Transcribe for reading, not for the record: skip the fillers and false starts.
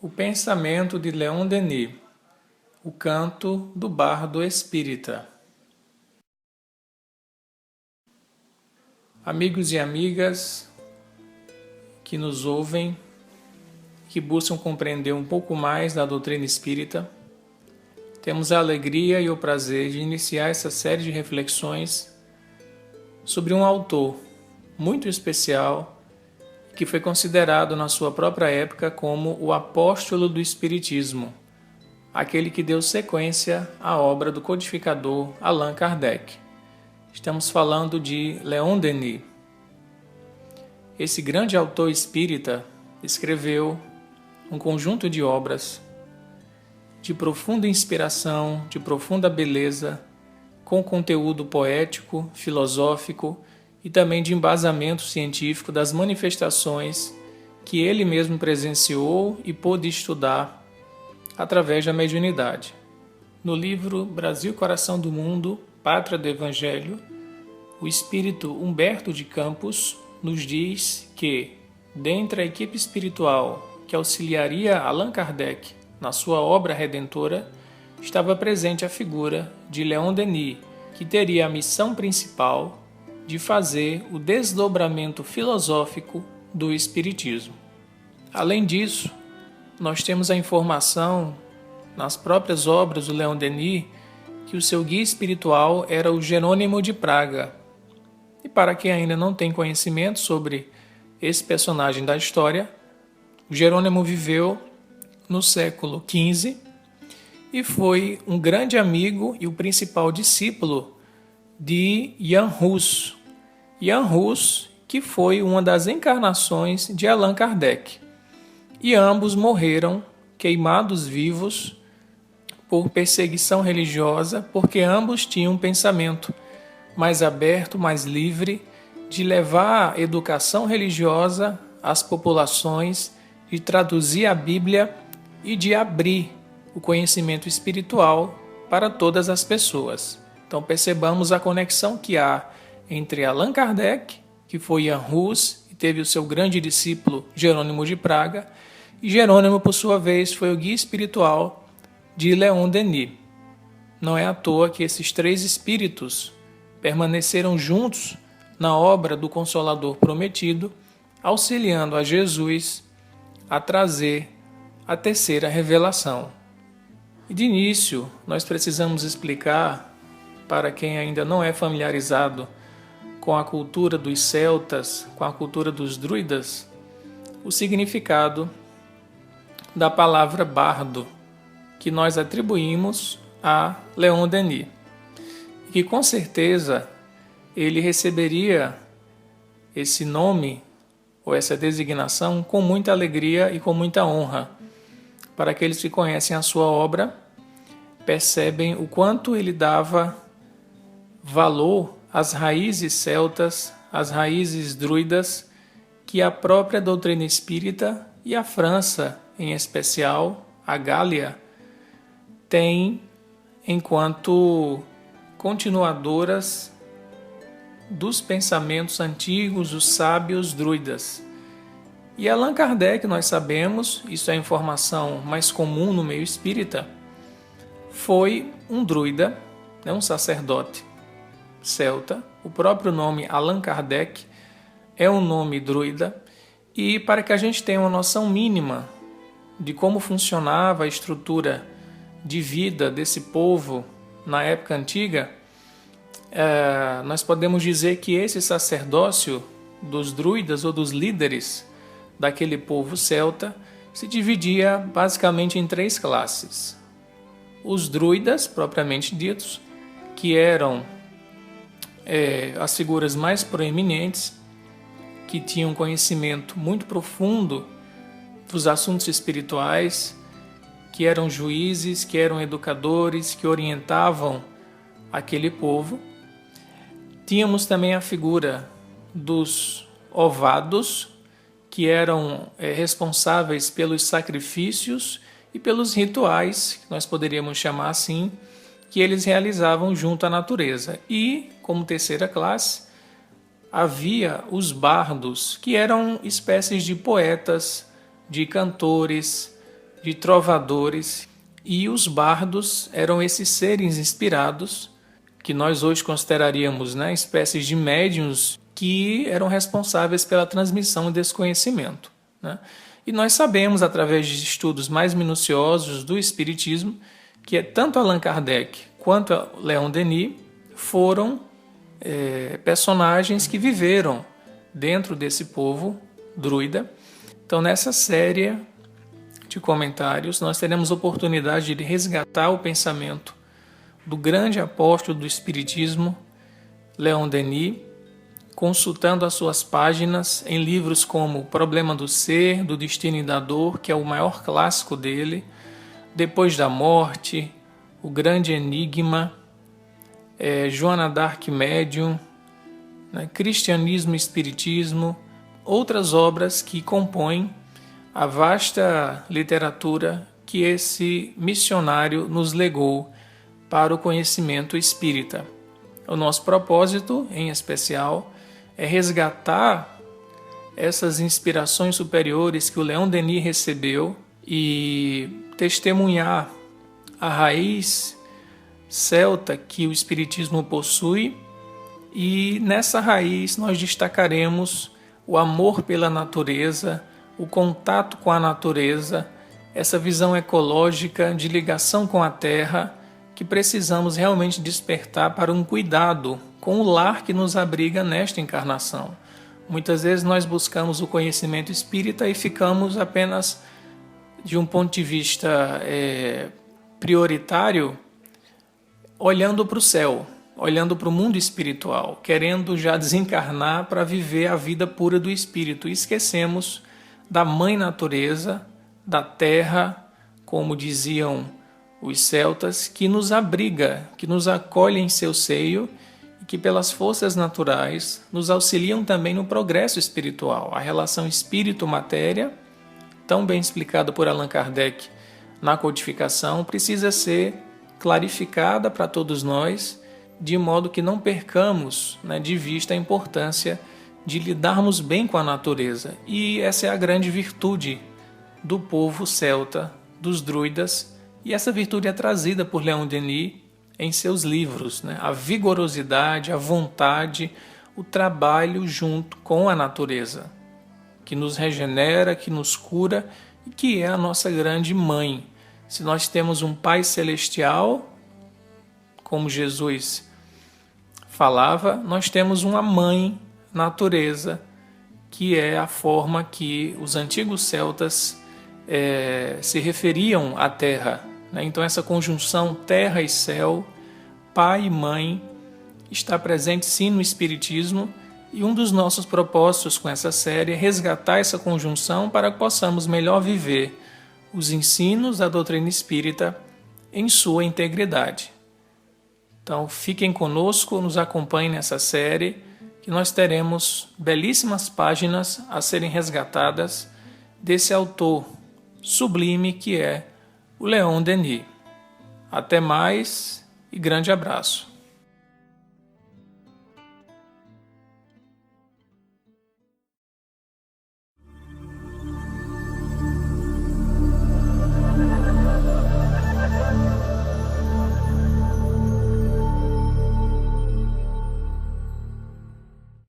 O pensamento de Leon Denis, o canto do bardo espírita. Amigos e amigas que nos ouvem, que buscam compreender um pouco mais da doutrina espírita, temos a alegria e o prazer de iniciar essa série de reflexões sobre um autor muito especial que foi considerado na sua própria época como o apóstolo do Espiritismo, aquele que deu sequência à obra do codificador Allan Kardec. Estamos falando de Leon Denis. Esse grande autor espírita escreveu um conjunto de obras de profunda inspiração, de profunda beleza, com conteúdo poético, filosófico e também de embasamento científico das manifestações que ele mesmo presenciou e pôde estudar através da mediunidade. No livro Brasil, Coração do Mundo, Pátria do Evangelho, o espírito Humberto de Campos nos diz que, dentre a equipe espiritual que auxiliaria Allan Kardec na sua obra redentora, estava presente a figura de Leon Denis, que teria a missão principal de fazer o desdobramento filosófico do Espiritismo. Além disso, nós temos a informação nas próprias obras do Leon Denis que o seu guia espiritual era o Jerônimo de Praga. E para quem ainda não tem conhecimento sobre esse personagem da história, o Jerônimo viveu no século XV e foi um grande amigo e o principal discípulo de Jan Hus. Jan Hus, que foi uma das encarnações de Allan Kardec. E ambos morreram queimados vivos por perseguição religiosa, porque ambos tinham um pensamento mais aberto, mais livre, de levar a educação religiosa às populações, de traduzir a Bíblia e de abrir o conhecimento espiritual para todas as pessoas. Então percebamos a conexão que há entre Allan Kardec, que foi Jan Hus e teve o seu grande discípulo Jerônimo de Praga, e Jerônimo, por sua vez, foi o guia espiritual de Leon Denis. Não é à toa que esses três espíritos permaneceram juntos na obra do Consolador Prometido, auxiliando a Jesus a trazer a terceira revelação. E de início, nós precisamos explicar, para quem ainda não é familiarizado com a cultura dos celtas, com a cultura dos druidas, o significado da palavra bardo, que nós atribuímos a Leon Denis. E que com certeza ele receberia esse nome ou essa designação com muita alegria e com muita honra. Para aqueles que conhecem a sua obra, percebem o quanto ele dava valor às raízes celtas, às raízes druidas, que a própria doutrina espírita e a França, em especial, a Gália, tem enquanto continuadoras dos pensamentos antigos, dos sábios druidas. E Allan Kardec, nós sabemos, isso é a informação mais comum no meio espírita, foi um druida, um sacerdote celta. O próprio nome Allan Kardec é um nome druida, e para que a gente tenha uma noção mínima de como funcionava a estrutura de vida desse povo na época antiga, nós podemos dizer que esse sacerdócio dos druidas ou dos líderes daquele povo celta se dividia basicamente em três classes. Os druidas, propriamente ditos, que eram as figuras mais proeminentes, que tinham conhecimento muito profundo dos assuntos espirituais, que eram juízes, que eram educadores, que orientavam aquele povo. Tínhamos também a figura dos ovados, que eram responsáveis pelos sacrifícios e pelos rituais, que nós poderíamos chamar assim, que eles realizavam junto à natureza. E, como terceira classe, havia os bardos, que eram espécies de poetas, de cantores, de trovadores, e os bardos eram esses seres inspirados que nós hoje consideraríamos, né, espécies de médiuns que eram responsáveis pela transmissão desse conhecimento, né? E nós sabemos, através de estudos mais minuciosos do Espiritismo, que tanto Allan Kardec quanto Leon Denis foram personagens que viveram dentro desse povo druida. Então, nessa série de comentários, nós teremos oportunidade de resgatar o pensamento do grande apóstolo do Espiritismo, Leon Denis, consultando as suas páginas em livros como O Problema do Ser, do Destino e da Dor, que é o maior clássico dele, Depois da Morte, O Grande Enigma, Joana d'Arc Médium, né, Cristianismo e Espiritismo, outras obras que compõem a vasta literatura que esse missionário nos legou para o conhecimento espírita. O nosso propósito, em especial, é resgatar essas inspirações superiores que o Leon Denis recebeu e testemunhar a raiz celta que o Espiritismo possui, e nessa raiz nós destacaremos o amor pela natureza, o contato com a natureza, essa visão ecológica de ligação com a terra que precisamos realmente despertar para um cuidado com o lar que nos abriga nesta encarnação. Muitas vezes nós buscamos o conhecimento espírita e ficamos apenas, de um ponto de vista prioritário, olhando para o céu, olhando para o mundo espiritual, querendo já desencarnar para viver a vida pura do espírito. E esquecemos da mãe natureza, da terra, como diziam os celtas, que nos abriga, que nos acolhe em seu seio e que pelas forças naturais nos auxiliam também no progresso espiritual. A relação espírito-matéria, tão bem explicada por Allan Kardec na codificação, precisa ser clarificada para todos nós, de modo que não percamos, né, de vista a importância de lidarmos bem com a natureza. E essa é a grande virtude do povo celta, dos druidas, e essa virtude é trazida por Leon Denis em seus livros, né? A vigorosidade, a vontade, o trabalho junto com a natureza, que nos regenera, que nos cura e que é a nossa grande mãe. Se nós temos um Pai Celestial, como Jesus falava, nós temos uma mãe natureza, que é a forma que os antigos celtas se referiam à terra, né? Então essa conjunção terra e céu, pai e mãe, está presente sim no Espiritismo, e um dos nossos propósitos com essa série é resgatar essa conjunção para que possamos melhor viver os ensinos da doutrina espírita em sua integridade. Então fiquem conosco, nos acompanhem nessa série, que nós teremos belíssimas páginas a serem resgatadas desse autor sublime que é o Leon Denis. Até mais e grande abraço.